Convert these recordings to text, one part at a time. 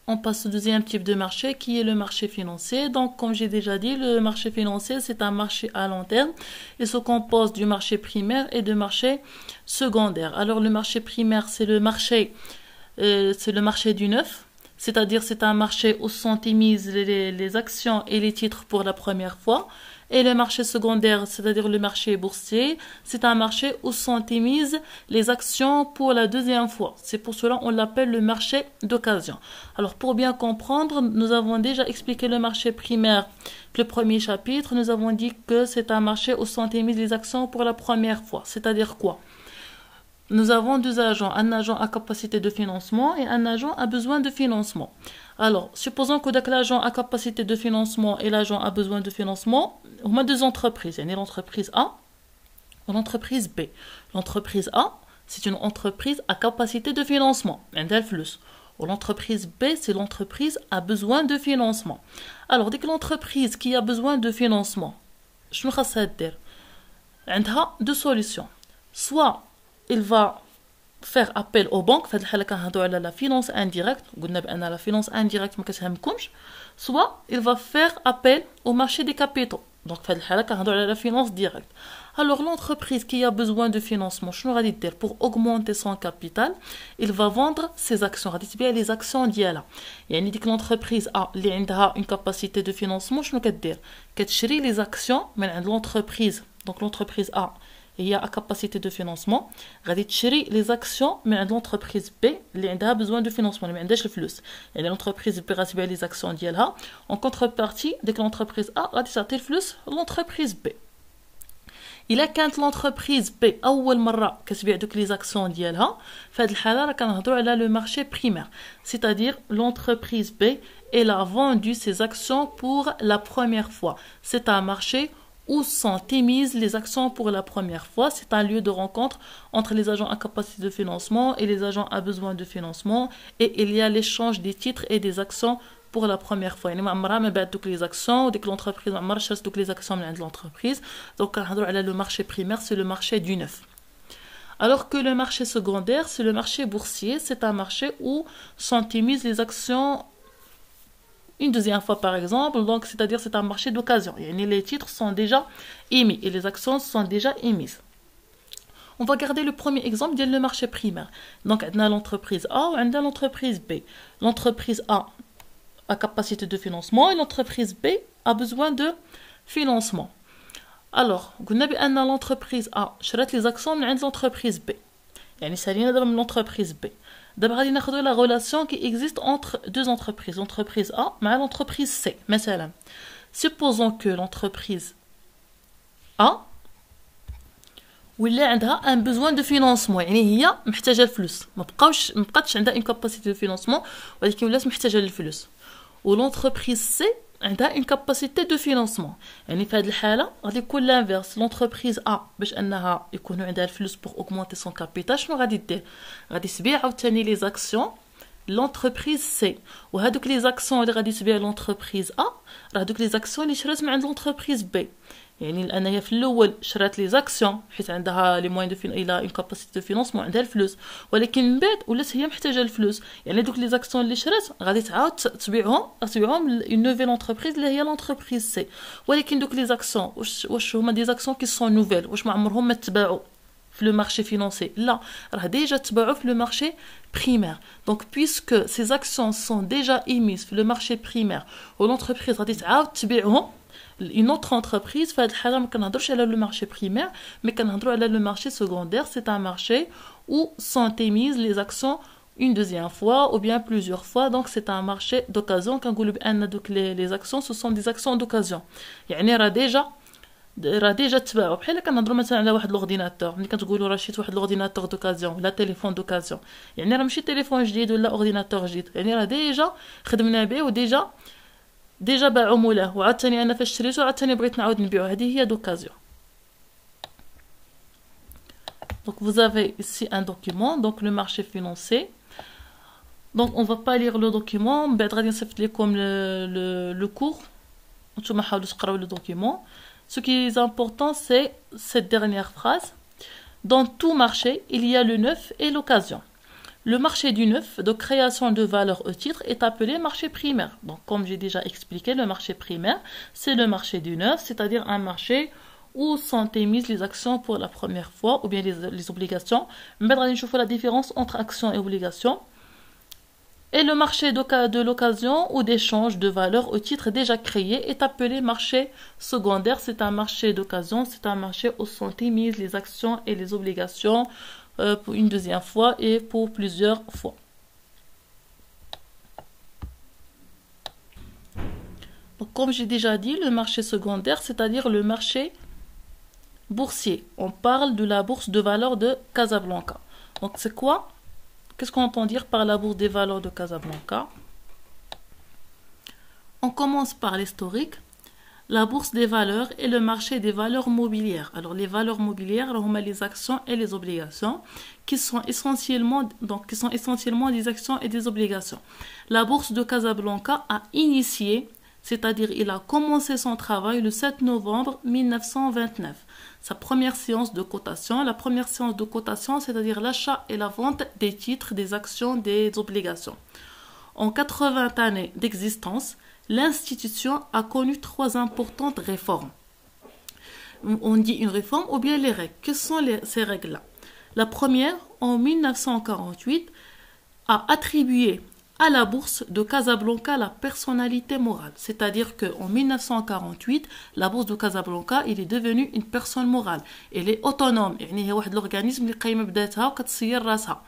On passe au deuxième type de marché qui est le marché financier. Donc, comme j'ai déjà dit, le marché financier, c'est un marché à long terme. Il se compose du marché primaire et du marché secondaire. Alors, le marché primaire, c'est le marché du neuf. C'est-à-dire, c'est un marché où sont émises les actions et les titres pour la première fois. Et le marché secondaire, c'est-à-dire le marché boursier, c'est un marché où sont émises les actions pour la deuxième fois. C'est pour cela qu'on l'appelle le marché d'occasion. Alors pour bien comprendre, nous avons déjà expliqué le marché primaire. Le premier chapitre, nous avons dit que c'est un marché où sont émises les actions pour la première fois. C'est-à-dire quoi? Nous avons deux agents, un agent à capacité de financement et un agent à besoin de financement. Alors, supposons que l'agent à capacité de financement et l'agent à besoin de financement, on a deux entreprises. Il y a l'entreprise A et l'entreprise B. L'entreprise A, c'est une entreprise à capacité de financement. Ou l'entreprise B, c'est l'entreprise à besoin de financement. Alors, dès que l'entreprise qui a besoin de financement, je me elle a deux solutions. Soit il va faire appel aux banques, في هذه الحالة كنهضروا على la finance indirecte, قلنا بأن la finance indirecte ما كتهمكمش, soit il va faire appel au marché des capitaux. Donc في هذه الحالة كنهضروا على la finance directe. Alors l'entreprise qui a besoin de financement, شنو غادي دير pour augmenter son capital, il va vendre ses actions, غادي تبيع les actions ديالها. يعني ديك l'entreprise A اللي عندها une capacité de financement, شنو كدير؟ كتشري les actions من عند l'entreprise. Donc l'entreprise A il y a capacité de financement غادي تشري les actions من l'entreprise B اللي عندها besoin de financement اللي ما عندهاش الفلوس يعني l'entreprise B غادي تبيع les actions ديالها en contrepartie ديك l'entreprise A غادي تعطي الفلوس l'entreprise B إلا كانت l'entreprise B أول مرة كتبيع دوك les actions ديالها في هذه الحالة راه كنهضروا على le marché primaire c'est-à-dire l'entreprise B elle a vendu ses actions pour la première fois c'est un marché où sont émises les actions pour la première fois. C'est un lieu de rencontre entre les agents à capacité de financement et les agents à besoin de financement. Et il y a l'échange des titres et des actions pour la première fois. يعني ما عمرها ما بعت دوك les actions وديك l'entreprise ما عمرها شرات دوك les actions من عند l'entreprise. Donc كنهضروا على le marché primaire, c'est le marché du neuf. Alors que le marché secondaire, c'est le marché boursier. C'est un marché où sont émises les actions une deuxième fois par exemple, donc c'est-à-dire c'est un marché d'occasion. Les titres sont déjà émis et les actions sont déjà émises. On va garder le premier exemple le marché primaire. Donc on a l'entreprise A ou on a l'entreprise B. L'entreprise A a capacité de financement et l'entreprise B a besoin de financement. Alors, on a l'entreprise A شرات les actions من عند l'entreprise B. يعني سالينا دابا من l'entreprise B. D'abord, on va regarder la relation qui existe entre deux entreprises, l'entreprise A et l'entreprise C. مثلا, supposons que l'entreprise A ولا عندها un besoin de financement, يعني هي محتاجة الفلوس, ما بقاتش عندها une capacité de financement, ولكن ولات محتاجة للفلوس. ولونتربريز C عندها une capacité de financement. يعني في هذه الحالة غادي يكون l'inverse. l'entreprise A باش انها يكونوا عندها الفلوس pour augmenter son capital شنو غادي دير؟ غادي تبيع عاوتاني les actions l'entreprise C. وهذوك les actions اللي غادي تبيع l'entreprise A راه دوك les actions اللي شرات من عند l'entreprise B. يعني لان هي في الاول شرات لي زاكسيون حيت عندها لي موين دو الى اون كاباسيتي دو فينانسمون عندها الفلوس ولكن من بعد ولات هي محتاجه الفلوس يعني دوك لي زاكسيون اللي شرات غادي تعاود تبيعهم اون نوفيل انتربريز اللي هي لونتربريز سي ولكن دوك لي زاكسيون واش هما دي زاكسيون كي سون نوفيل واش ما عمرهم ما تباعوا في لو مارشي فينانسي لا راه ديجا تباعوا في لو مارشي primaire. Donc puisque ces actions sont déjà émises في le marché primaire و l'entreprise غادي تعاود تبيعهم une autre entreprise fait الحالة ما كنهضرش على le marché primaire mais كنهضروا على le marché secondaire c'est un marché où sont émises les actions une deuxième fois ou bien plusieurs fois donc c'est un marché d'occasion كنقولوا بان دوك les actions ce sont des actions d'occasion يعني راه ديجا تباعوا بحال كنهضروا مثلا على واحد لورديناتور ملي كتقولوا راه شريت واحد لورديناتور دوكازيون ولا تليفون دوكازيون يعني راه ماشي تليفون جديد ولا اورديناتور جديد يعني راه ديجا خدمنا به وديجا باعوا مولاه وعاوتاني انا فاش شريته عاوتاني بغيت نعاود نبيعو هذه هي دوكازيون. Donc vous avez ici un document donc le marché financier. Donc on va pas lire le document من بعد غادي نصيفط لكم le cours نتوما حاولوا تقراو le document. Ce qui est important c'est cette dernière phrase. Dans tout marché il y a le neuf et l'occasion. Le marché du neuf, de création de valeur au titre, est appelé marché primaire. Donc, comme j'ai déjà expliqué, le marché primaire, c'est le marché du neuf, c'est-à-dire un marché où sont émises les actions pour la première fois, ou bien les obligations. Mais on va la différence entre actions et obligations. Et le marché de l'occasion ou d'échange de valeur au titre déjà créé est appelé marché secondaire. C'est un marché d'occasion, c'est un marché où sont émises les actions et les obligations pour une deuxième fois et pour plusieurs fois. Donc, comme j'ai déjà dit, le marché secondaire, c'est-à-dire le marché boursier. On parle de la bourse de valeur de Casablanca. Donc, c'est quoi? Qu'est-ce qu'on entend dire par la bourse des valeurs de Casablanca? On commence par l'historique. La bourse des valeurs est le marché des valeurs mobilières. Alors, les valeurs mobilières, on met les actions et les obligations qui sont essentiellement des actions et des obligations. La bourse de Casablanca a initié, c'est-à-dire il a commencé son travail le 7 novembre 1929. Sa première séance de cotation. La première séance de cotation, c'est-à-dire l'achat et la vente des titres, des actions, des obligations. En 80 années d'existence, l'institution a connu 3 importantes réformes. On dit une réforme ou bien les règles. Quelles sont ces règles-là? La première, en 1948, a attribué à la bourse de Casablanca la personnalité morale. C'est-à-dire qu'en 1948, la bourse de Casablanca, il est devenu une personne morale. Elle est autonome. يعني هي واحد l'organisme اللي قايمة بذاتها وكتسير راسها.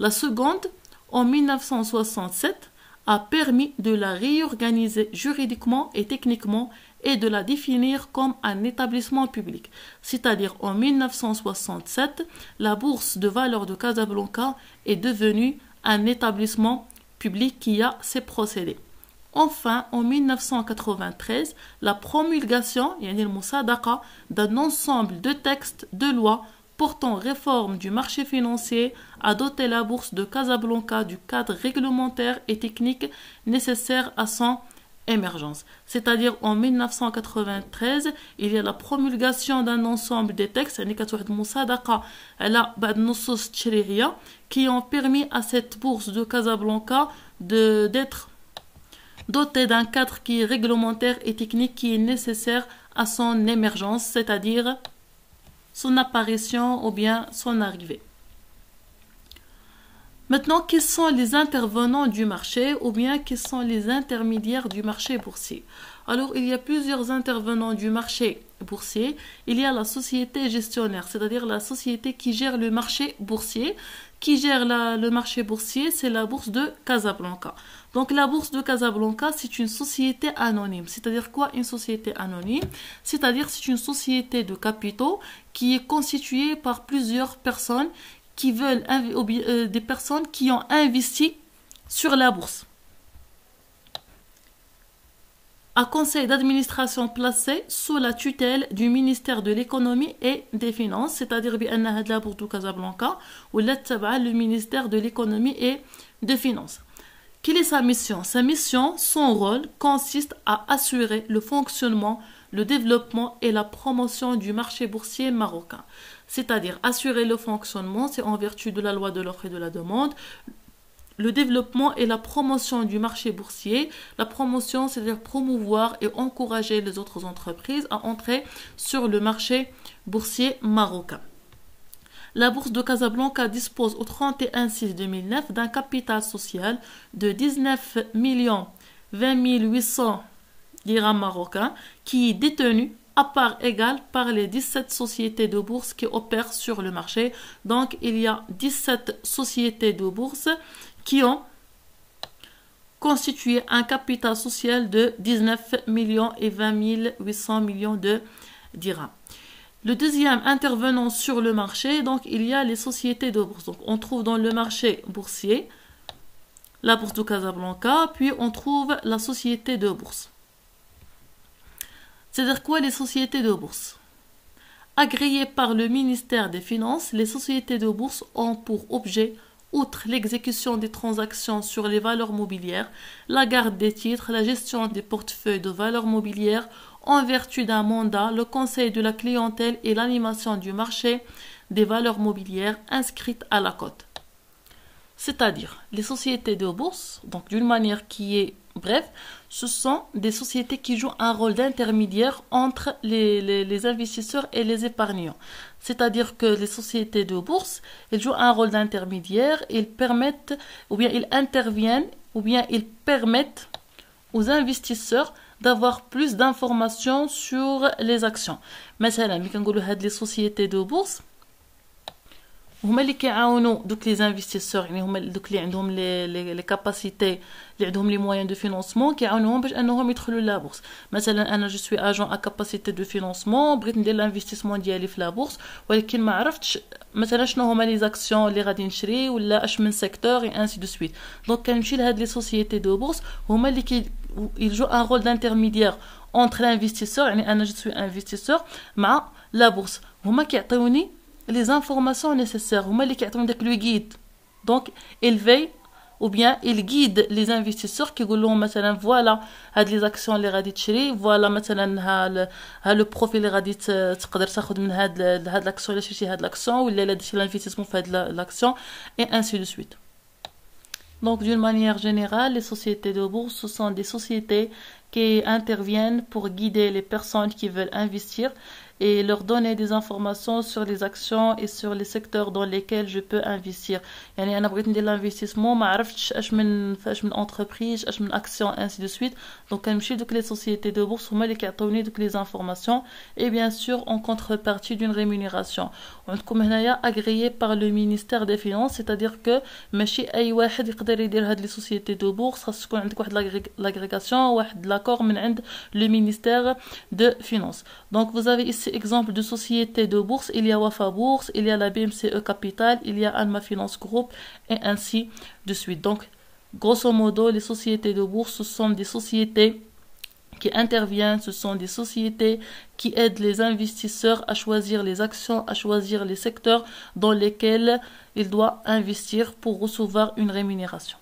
La seconde, en 1967, a permis de la réorganiser juridiquement et techniquement et de la définir comme un établissement public. C'est-à-dire en 1967, la bourse de valeur de Casablanca est devenue un établissement public qui a ses procédés. Enfin, en 1993, la promulgation d'un ensemble de textes de loi portant réforme du marché financier a doté la bourse de Casablanca du cadre réglementaire et technique nécessaire à son émergence. C'est-à-dire en 1993, il y a la promulgation d'un ensemble de textes qui ont permis à cette bourse de Casablanca d'être dotée d'un cadre qui est réglementaire et technique qui est nécessaire à son émergence, c'est-à-dire son apparition ou bien son arrivée. Maintenant, quels sont les intervenants du marché ou bien quels sont les intermédiaires du marché boursier? Alors, il y a plusieurs intervenants du marché boursier. Il y a la société gestionnaire, c'est-à-dire la société qui gère le marché boursier. Qui gère le marché boursier, c'est la bourse de Casablanca. Donc, la bourse de Casablanca, c'est une société anonyme. C'est-à-dire quoi, une société anonyme? C'est-à-dire c'est une société de capitaux qui est constituée par plusieurs personnes qui veulent des personnes qui ont investi sur la bourse. Un conseil d'administration placé sous la tutelle du ministère de l'économie et des finances, c'est-à-dire la bourse de Casablanca ou le ministère de l'économie et des finances. Quelle est sa mission? Sa mission, son rôle, consiste à assurer le fonctionnement, le développement et la promotion du marché boursier marocain. C'est-à-dire assurer le fonctionnement, c'est en vertu de la loi de l'offre et de la demande. Le développement et la promotion du marché boursier. La promotion, c'est-à-dire promouvoir et encourager les autres entreprises à entrer sur le marché boursier marocain. La bourse de Casablanca dispose au 31/6/2009 d'un capital social de 19 20 800 dirhams marocains qui est détenu à part égale par les 17 sociétés de bourse qui opèrent sur le marché. Donc, il y a 17 sociétés de bourse qui ont constitué un capital social de 19 20 800 millions de dirhams. Le deuxième intervenant sur le marché, donc il y a les sociétés de bourse. Donc, on trouve dans le marché boursier la bourse de Casablanca, puis on trouve la société de bourse. C'est-à-dire quoi les sociétés de bourse? Agréées par le ministère des Finances, les sociétés de bourse ont pour objet, outre l'exécution des transactions sur les valeurs mobilières, la garde des titres, la gestion des portefeuilles de valeurs mobilières, en vertu d'un mandat, le conseil de la clientèle et l'animation du marché des valeurs mobilières inscrites à la cote. C'est-à-dire, les sociétés de bourse, donc d'une manière qui est bref, ce sont des sociétés qui jouent un rôle d'intermédiaire entre les investisseurs et les épargnants. C'est-à-dire que les sociétés de bourse, elles jouent un rôle d'intermédiaire, ils permettent, ou bien ils interviennent, ou bien ils permettent aux investisseurs d'avoir plus d'informations sur les actions. مثلا ملي كنقولوا هاد les sociétés de bourse هما اللي كيعاونوا دوك لي انفستيسور، يعني هما دوك اللي عندهم لي كاباسيتي، اللي عندهم لي موين دو فينانسمون، كيعاونوهم باش انهم يدخلوا لا بورس. مثلا انا جو سوي اجون ا كاباسيتي دو فينانسمون، بغيت ندير الانفستيسمون ديالي في لا بورس، ولكن ما عرفتش مثلا شنو هما لي زاكسيون اللي غادي نشري ولا اش من سيكتور اي انسي دو سويت. دونك كنمشي لهاد لي سوسيتي دو بورس، هما اللي ils jouent un rôle d'intermédiaire entre l'investisseur، يعني انا جو سوي انفستيسور مع لا بورس، هما كيعطيوني les informations nécessaires. هما اللي كيعطيون داك لو غيد. دونك il veille ou bien il guide les investisseurs كيقول لهم مثلا فوالا هاد لي زاكسيون اللي غادي تشري، فوالا مثلا ها لو بروفيل اللي غادي تقدر تاخذ من هاد لاكسيون، الا شريتي هاد لاكسيون ولا الا درتي لانفستيسمون في هاد لاكسيون et ainsi de suite. Donc, d'une manière générale, les sociétés de bourse, ce sont des sociétés qui interviennent pour guider les personnes qui veulent investir et leur donner des informations sur les actions et sur les secteurs dans lesquels je peux investir. يعني أنا بغيت ندير l'investissement ما عرفتش اش من entreprise اش من action ainsi de suite. Donc كنمشي دوك les sociétés de bourse هما اللي كيعطيوني دوك les informations et bien sûr en contrepartie d'une rémunération. وعندكم هنايا agréé par le ministère des Finances, c'est-à-dire que ماشي أي واحد يقدر يدير هاد les sociétés de bourse، خاص تكون عندك واحد l'agrégation، واحد l'accord من عند le ministère de Finances. Donc vous avez ici exemple de sociétés de bourse, il y a Wafa Bourse, il y a la BMCE Capital, il y a Alma Finance Group et ainsi de suite. Donc grosso modo, les sociétés de bourse, ce sont des sociétés qui interviennent, ce sont des sociétés qui aident les investisseurs à choisir les actions, à choisir les secteurs dans lesquels ils doivent investir pour recevoir une rémunération.